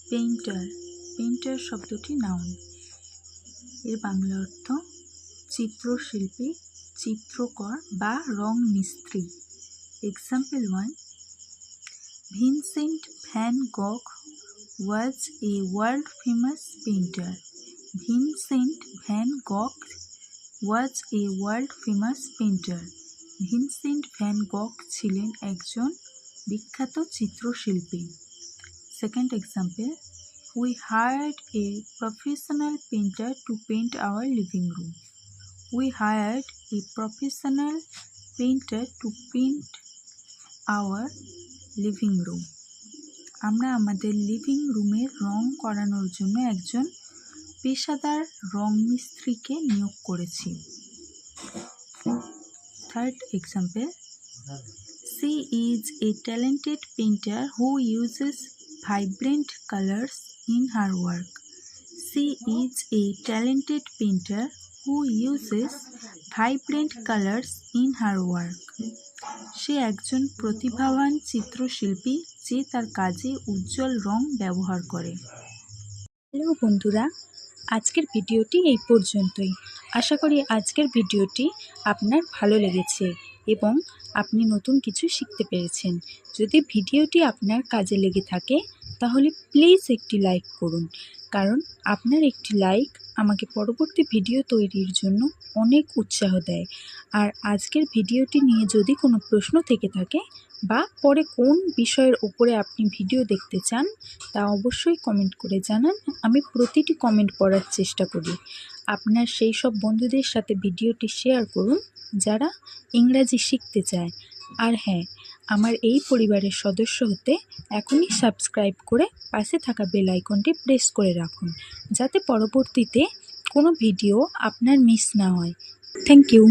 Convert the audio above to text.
Painter. Painter শব্দটি noun. এর বাংলা অর্থ চিত্রশিল্পী, চিত্রকর বা রং মিস্ত্রি। Example 1, Vincent van গঘ was a world famous painter. Vincent van Gogh was a world famous painter. Vincent van Gogh ছিলেন একজন বিখ্যাত চিত্রশিল্পী। Second example, we hired a professional painter to paint our living room. We hired a professional painter to paint our living room. আমরা আমাদের living রুমের রং করানোর জন্য একজন পেশাদার রং মিস্ত্রিকে নিয়োগ করেছি। Third example, she is a talented painter who uses vibrant colors in her work. She is a talented painter who uses vibrant colors in her work. সে একজন প্রতিভাবান চিত্রশিল্পী যে তার কাজে উজ্জ্বল রং ব্যবহার করে। হ্যালো বন্ধুরা, আজকের ভিডিওটি এই পর্যন্তই। আশা করি আজকের ভিডিওটি আপনার ভালো লেগেছে এবং আপনি নতুন কিছু শিখতে পেরেছেন। যদি ভিডিওটি আপনার কাজে লেগে থাকে তাহলে প্লিজ একটি লাইক করুন, কারণ আপনার একটি লাইক আমাকে পরবর্তী ভিডিও তৈরির জন্য অনেক উৎসাহ দেয়। আর আজকের ভিডিওটি নিয়ে যদি কোনো প্রশ্ন থেকে থাকে বা পরে কোন বিষয়ের উপরে আপনি ভিডিও দেখতে চান তা অবশ্যই কমেন্ট করে জানান। আমি প্রতিটি কমেন্ট পড়ার চেষ্টা করি। আপনার সেই সব বন্ধুদের সাথে ভিডিওটি শেয়ার করুন যারা ইংরাজি শিখতে চায়। আর হ্যাঁ, আমার এই পরিবারের সদস্য হতে এখনই সাবস্ক্রাইব করে পাশে থাকা বেল আইকনটি প্রেস করে রাখুন, যাতে পরবর্তীতে কোনো ভিডিও আপনার মিস না হয়। Thank you.